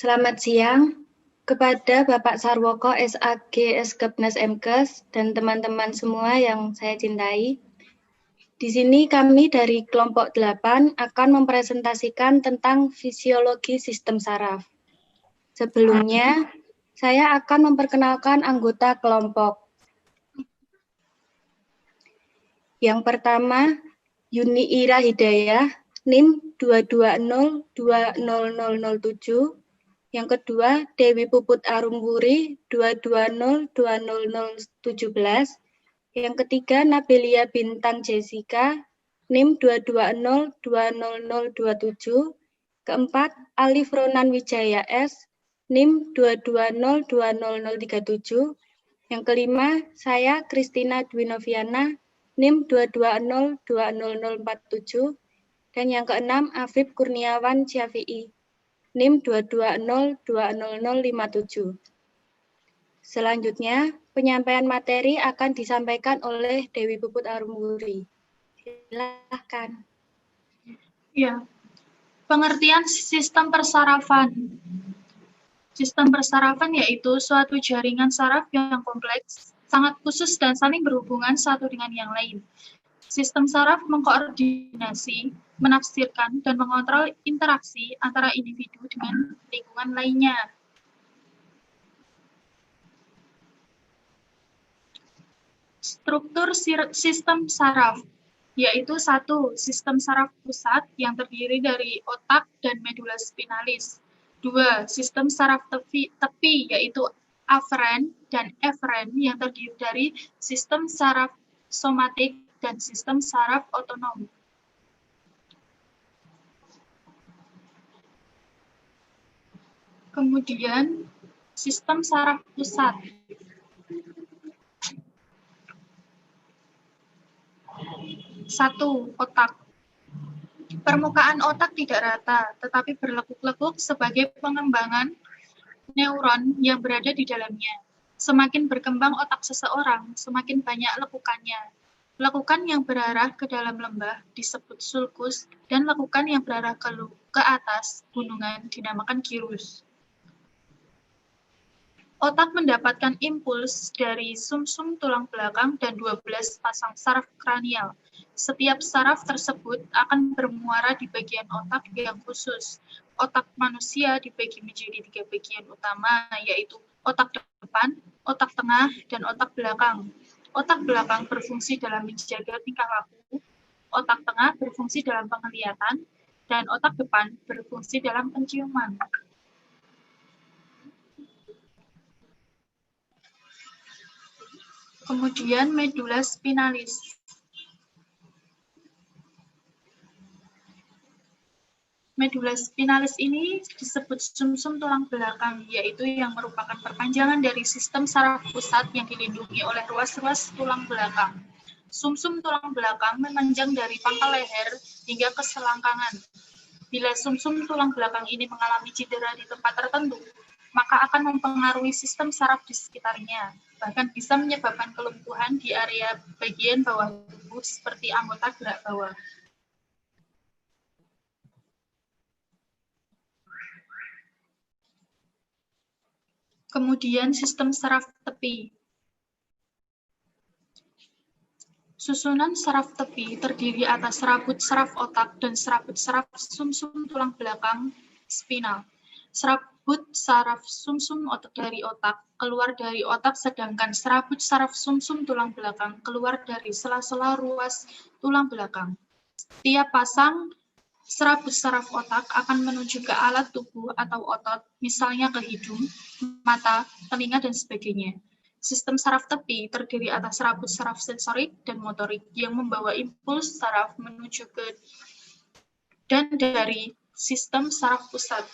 Selamat siang kepada Bapak Sarwoko SAG Eskepnes Mkes dan teman-teman semua yang saya cintai. Di sini kami dari kelompok 8 akan mempresentasikan tentang fisiologi sistem saraf. Sebelumnya, saya akan memperkenalkan anggota kelompok. Yang pertama, Yuni Ira Hidayah, NIM 2202007. Yang kedua, Dewi Puput Arumwuri 2202017. Yang ketiga, Nabelia Bintang Jessica, NIM 2202027. Keempat, Alif Ronan Wijaya S, NIM 2202037. Yang kelima, saya Kristina Dwinoviana, NIM 2202047. Dan yang keenam, Afif Kurniawan Syafi'i, NIM 2202057. Selanjutnya, penyampaian materi akan disampaikan oleh Dewi Puput Arumwuri. Silakan. Ya, pengertian sistem persarafan. Sistem persarafan yaitu suatu jaringan saraf yang kompleks, sangat khusus dan saling berhubungan satu dengan yang lain. Sistem saraf mengkoordinasi, menafsirkan, dan mengontrol interaksi antara individu dengan lingkungan lainnya. Struktur sistem saraf, yaitu 1. Sistem saraf pusat yang terdiri dari otak dan medula spinalis. 2. Sistem saraf tepi yaitu aferen dan eferen yang terdiri dari sistem saraf somatik dan sistem saraf otonom. Kemudian, sistem saraf pusat. 1. Otak. Permukaan otak tidak rata, tetapi berlekuk-lekuk sebagai pengembangan neuron yang berada di dalamnya. Semakin berkembang otak seseorang, semakin banyak lekukannya. Lekukan yang berarah ke dalam lembah disebut sulcus, dan lekukan yang berarah ke atas gunungan dinamakan gyrus. Otak mendapatkan impuls dari sumsum tulang belakang dan 12 pasang saraf kranial. Setiap saraf tersebut akan bermuara di bagian otak yang khusus. Otak manusia dibagi menjadi 3 bagian utama, yaitu otak depan, otak tengah, dan otak belakang. Otak belakang berfungsi dalam menjaga tingkah laku, otak tengah berfungsi dalam penglihatan, dan otak depan berfungsi dalam penciuman. Kemudian medula spinalis. Medula spinalis ini disebut sumsum tulang belakang, yaitu yang merupakan perpanjangan dari sistem saraf pusat yang dilindungi oleh ruas-ruas tulang belakang. Sumsum tulang belakang memanjang dari pangkal leher hingga ke selangkangan. Bila sumsum tulang belakang ini mengalami cedera di tempat tertentu, maka akan mempengaruhi sistem saraf di sekitarnya, bahkan bisa menyebabkan kelumpuhan di area bagian bawah tubuh seperti anggota gerak bawah. Kemudian sistem saraf tepi. Susunan saraf tepi terdiri atas serabut saraf otak dan serabut saraf sumsum tulang belakang spinal. Serabut saraf sumsum otak dari otak keluar dari otak, sedangkan serabut saraf sumsum tulang belakang keluar dari sela-sela ruas tulang belakang. Setiap pasang serabut saraf otak akan menuju ke alat tubuh atau otot, misalnya ke hidung, mata, telinga, dan sebagainya. Sistem saraf tepi terdiri atas serabut saraf sensorik dan motorik yang membawa impuls saraf menuju ke dan dari sistem saraf pusat.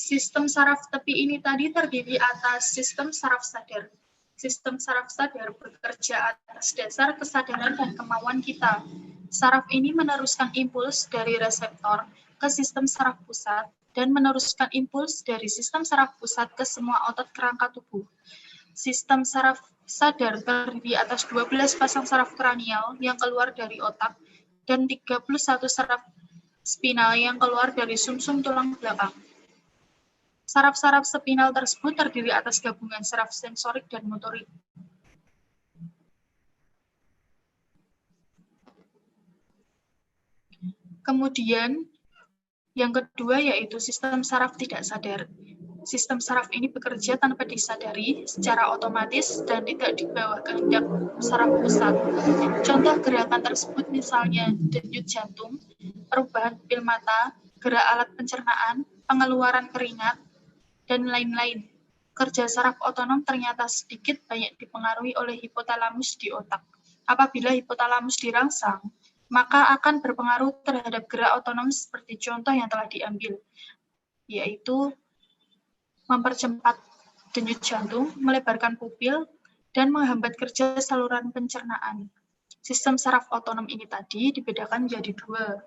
Sistem saraf tepi ini tadi terdiri atas sistem saraf sadar. Sistem saraf sadar bekerja atas dasar kesadaran dan kemauan kita. Saraf ini meneruskan impuls dari reseptor ke sistem saraf pusat dan meneruskan impuls dari sistem saraf pusat ke semua otot kerangka tubuh. Sistem saraf sadar terdiri atas 12 pasang saraf kranial yang keluar dari otak dan 31 saraf spinal yang keluar dari sumsum tulang belakang. Saraf-saraf spinal tersebut terdiri atas gabungan saraf sensorik dan motorik. Kemudian, yang kedua yaitu sistem saraf tidak sadar. Sistem saraf ini bekerja tanpa disadari secara otomatis dan tidak di bawah kehendak saraf pusat. Contoh gerakan tersebut misalnya denyut jantung, perubahan pupil mata, gerak alat pencernaan, pengeluaran keringat, dan lain-lain. Kerja saraf otonom ternyata sedikit banyak dipengaruhi oleh hipotalamus di otak. Apabila hipotalamus dirangsang, maka akan berpengaruh terhadap gerak otonom seperti contoh yang telah diambil, yaitu mempercepat denyut jantung, melebarkan pupil, dan menghambat kerja saluran pencernaan. Sistem saraf otonom ini tadi dibedakan menjadi dua.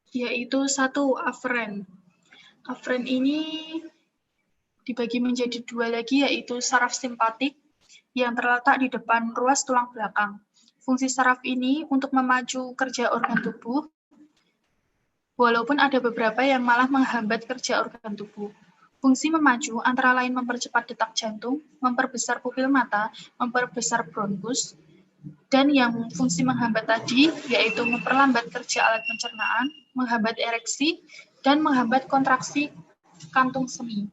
Yaitu satu, aferen. Aferen ini dibagi menjadi dua lagi, yaitu saraf simpatik yang terletak di depan ruas tulang belakang. Fungsi saraf ini untuk memacu kerja organ tubuh, walaupun ada beberapa yang malah menghambat kerja organ tubuh. Fungsi memacu antara lain mempercepat detak jantung, memperbesar pupil mata, memperbesar bronkus, dan yang fungsi menghambat tadi yaitu memperlambat kerja alat pencernaan, menghambat ereksi, dan menghambat kontraksi kantung semi.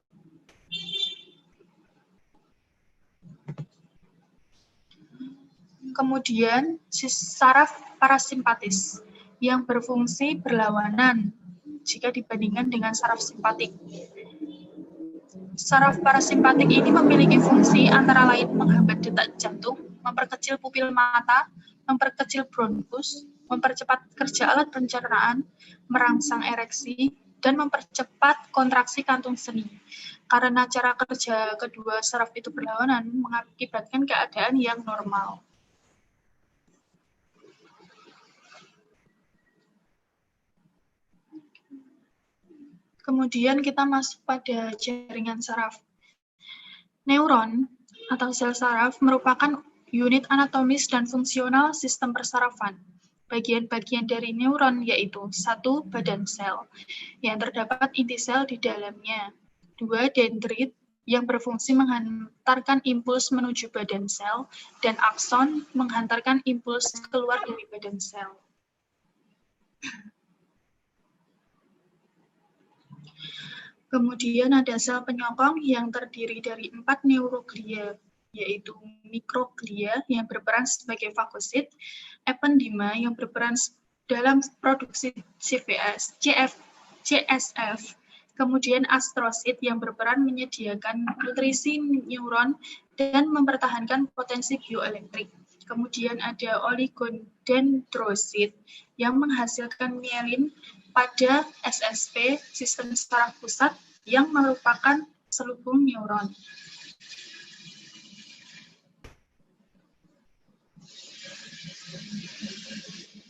Kemudian, saraf parasimpatis yang berfungsi berlawanan jika dibandingkan dengan saraf simpatik. Saraf parasimpatik ini memiliki fungsi antara lain menghambat detak jantung, memperkecil pupil mata, memperkecil bronkus, mempercepat kerja alat pencernaan, merangsang ereksi, dan mempercepat kontraksi kantung seni. Karena cara kerja kedua saraf itu berlawanan, mengakibatkan keadaan yang normal. Kemudian kita masuk pada jaringan saraf. Neuron atau sel saraf merupakan unit anatomis dan fungsional sistem persarafan. Bagian-bagian dari neuron yaitu 1. Badan sel, yang terdapat inti sel di dalamnya. 2. Dendrit, yang berfungsi menghantarkan impuls menuju badan sel, dan akson menghantarkan impuls keluar dari badan sel. Kemudian ada sel penyokong yang terdiri dari 4 neuroglia, yaitu mikroglia yang berperan sebagai fagosit, ependima yang berperan dalam produksi CSF, kemudian astrosit yang berperan menyediakan nutrisi neuron dan mempertahankan potensi bioelektrik. Kemudian ada oligodendrosit yang menghasilkan mielin pada SSP, sistem saraf pusat, yang merupakan selubung neuron.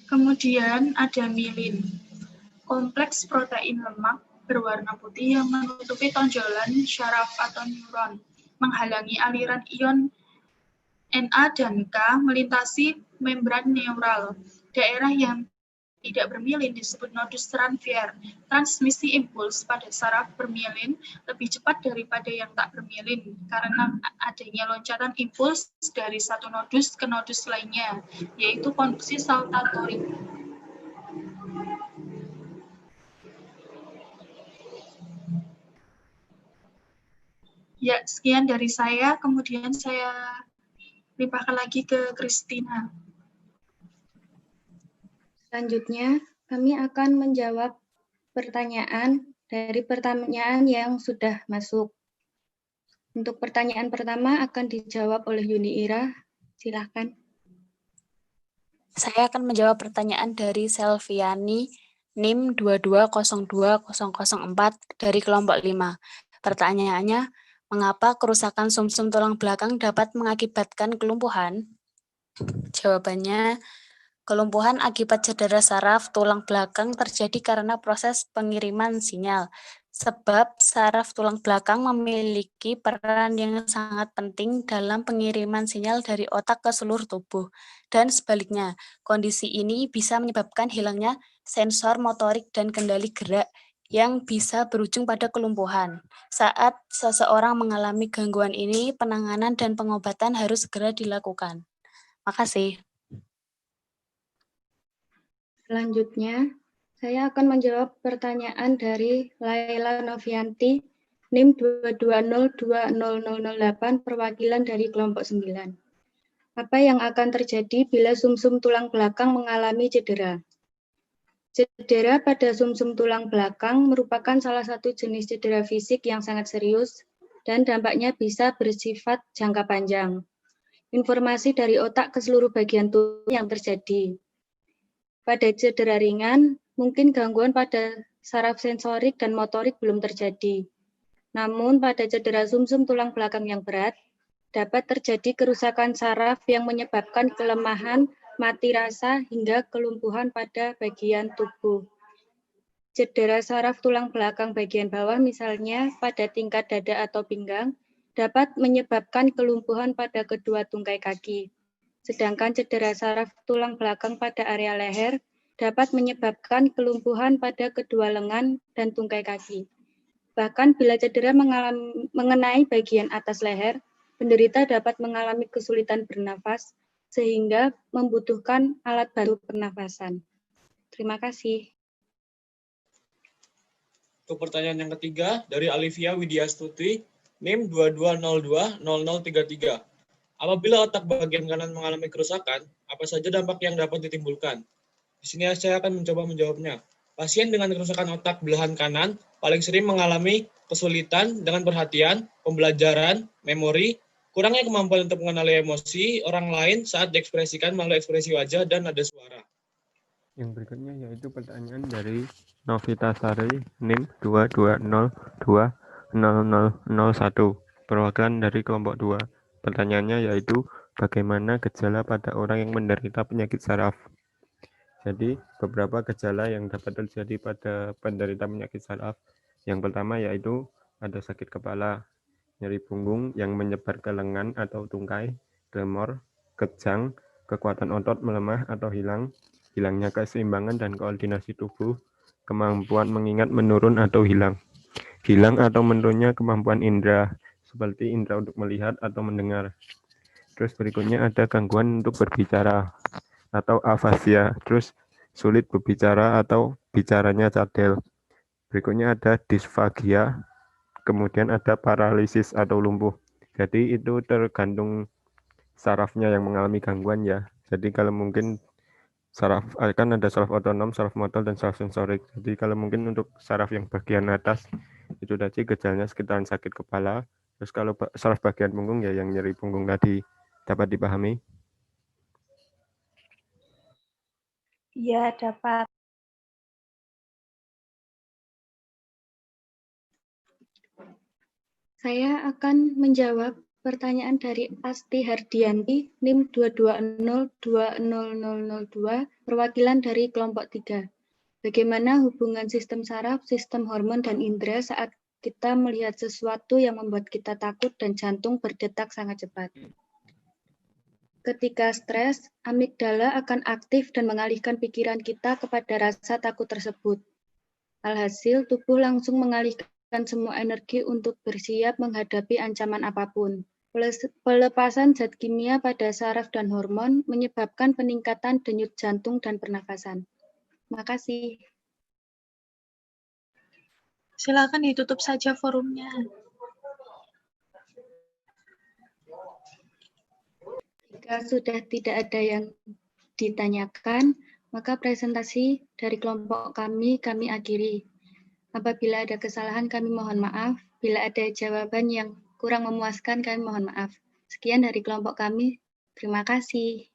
Kemudian ada mielin, kompleks protein lemak berwarna putih yang menutupi tonjolan syaraf atau neuron, menghalangi aliran ion Na dan K melintasi membran neural. Daerah yang tidak bermielin disebut nodus transfer. Transmisi impuls pada saraf bermielin lebih cepat daripada yang tak bermielin karena adanya loncatan impuls dari satu nodus ke nodus lainnya, yaitu konduksi saltatorik. Ya, sekian dari saya. Kemudian saya limpahkan lagi ke Christina. Selanjutnya, kami akan menjawab pertanyaan dari pertanyaan yang sudah masuk. Untuk pertanyaan pertama akan dijawab oleh Yuni Ira. Silakan. Saya akan menjawab pertanyaan dari Selviani, NIM 22020004 dari kelompok 5. Pertanyaannya, mengapa kerusakan sumsum tulang belakang dapat mengakibatkan kelumpuhan? Jawabannya, Kelumpuhan akibat cedera saraf tulang belakang terjadi karena proses pengiriman sinyal. Sebab saraf tulang belakang memiliki peran yang sangat penting dalam pengiriman sinyal dari otak ke seluruh tubuh. Dan sebaliknya, kondisi ini bisa menyebabkan hilangnya sensor motorik dan kendali gerak yang bisa berujung pada kelumpuhan. Saat seseorang mengalami gangguan ini, penanganan dan pengobatan harus segera dilakukan. Makasih. Selanjutnya, saya akan menjawab pertanyaan dari Laila Novianti, NIM 2202008, perwakilan dari kelompok 9. Apa yang akan terjadi bila sumsum tulang belakang mengalami cedera? Cedera pada sumsum tulang belakang merupakan salah satu jenis cedera fisik yang sangat serius dan dampaknya bisa bersifat jangka panjang. Informasi dari otak ke seluruh bagian tubuh yang terjadi. Pada cedera ringan, mungkin gangguan pada saraf sensorik dan motorik belum terjadi. Namun pada cedera sumsum tulang belakang yang berat, dapat terjadi kerusakan saraf yang menyebabkan kelemahan, mati rasa, hingga kelumpuhan pada bagian tubuh. Cedera saraf tulang belakang bagian bawah, misalnya pada tingkat dada atau pinggang, dapat menyebabkan kelumpuhan pada kedua tungkai kaki. Sedangkan cedera saraf tulang belakang pada area leher dapat menyebabkan kelumpuhan pada kedua lengan dan tungkai kaki. Bahkan bila cedera mengenai bagian atas leher, penderita dapat mengalami kesulitan bernafas sehingga membutuhkan alat bantu pernafasan. Terima kasih. Untuk pertanyaan yang ketiga dari Alivia Widyastuti, NIM 22020033. Apabila otak bagian kanan mengalami kerusakan, apa saja dampak yang dapat ditimbulkan? Di sini saya akan mencoba menjawabnya. Pasien dengan kerusakan otak belahan kanan paling sering mengalami kesulitan dengan perhatian, pembelajaran, memori, kurangnya kemampuan untuk mengenali emosi orang lain saat diekspresikan melalui ekspresi wajah dan nada suara. Yang berikutnya yaitu pertanyaan dari Novita Sari, NIM 220200001, perwakilan dari kelompok 2. Pertanyaannya yaitu, bagaimana gejala pada orang yang menderita penyakit saraf? Jadi, beberapa gejala yang dapat terjadi pada penderita penyakit saraf. Yang pertama yaitu ada sakit kepala, nyeri punggung yang menyebar ke lengan atau tungkai, tremor, kejang, kekuatan otot melemah atau hilang, hilangnya keseimbangan dan koordinasi tubuh, kemampuan mengingat menurun atau hilang atau menurunnya kemampuan indera, seperti indera untuk melihat atau mendengar. Terus berikutnya ada gangguan untuk berbicara atau afasia, terus sulit berbicara atau bicaranya cadel. Berikutnya ada disfagia, kemudian ada paralisis atau lumpuh. Jadi itu tergantung sarafnya yang mengalami gangguan ya. Jadi kalau mungkin saraf kan ada saraf otonom, saraf motor, dan saraf sensorik. Jadi kalau mungkin untuk saraf yang bagian atas itu tadi gejalanya sekitaran sakit kepala. Terus kalau saraf bagian punggung ya yang nyeri punggung tadi. Dapat dipahami? Iya, dapat. Saya akan menjawab pertanyaan dari Asti Hardianti, NIM 2202002, perwakilan dari kelompok 3. Bagaimana hubungan sistem saraf, sistem hormon, dan indera saat kita melihat sesuatu yang membuat kita takut dan jantung berdetak sangat cepat? Ketika stres, amigdala akan aktif dan mengalihkan pikiran kita kepada rasa takut tersebut. Alhasil, tubuh langsung mengalihkan semua energi untuk bersiap menghadapi ancaman apapun. Pelepasan zat kimia pada saraf dan hormon menyebabkan peningkatan denyut jantung dan pernafasan. Terima kasih. Silakan ditutup saja forumnya. Jika sudah tidak ada yang ditanyakan, maka presentasi dari kelompok kami akhiri. Apabila ada kesalahan, kami mohon maaf. Bila ada jawaban yang kurang memuaskan, kami mohon maaf. Sekian dari kelompok kami. Terima kasih.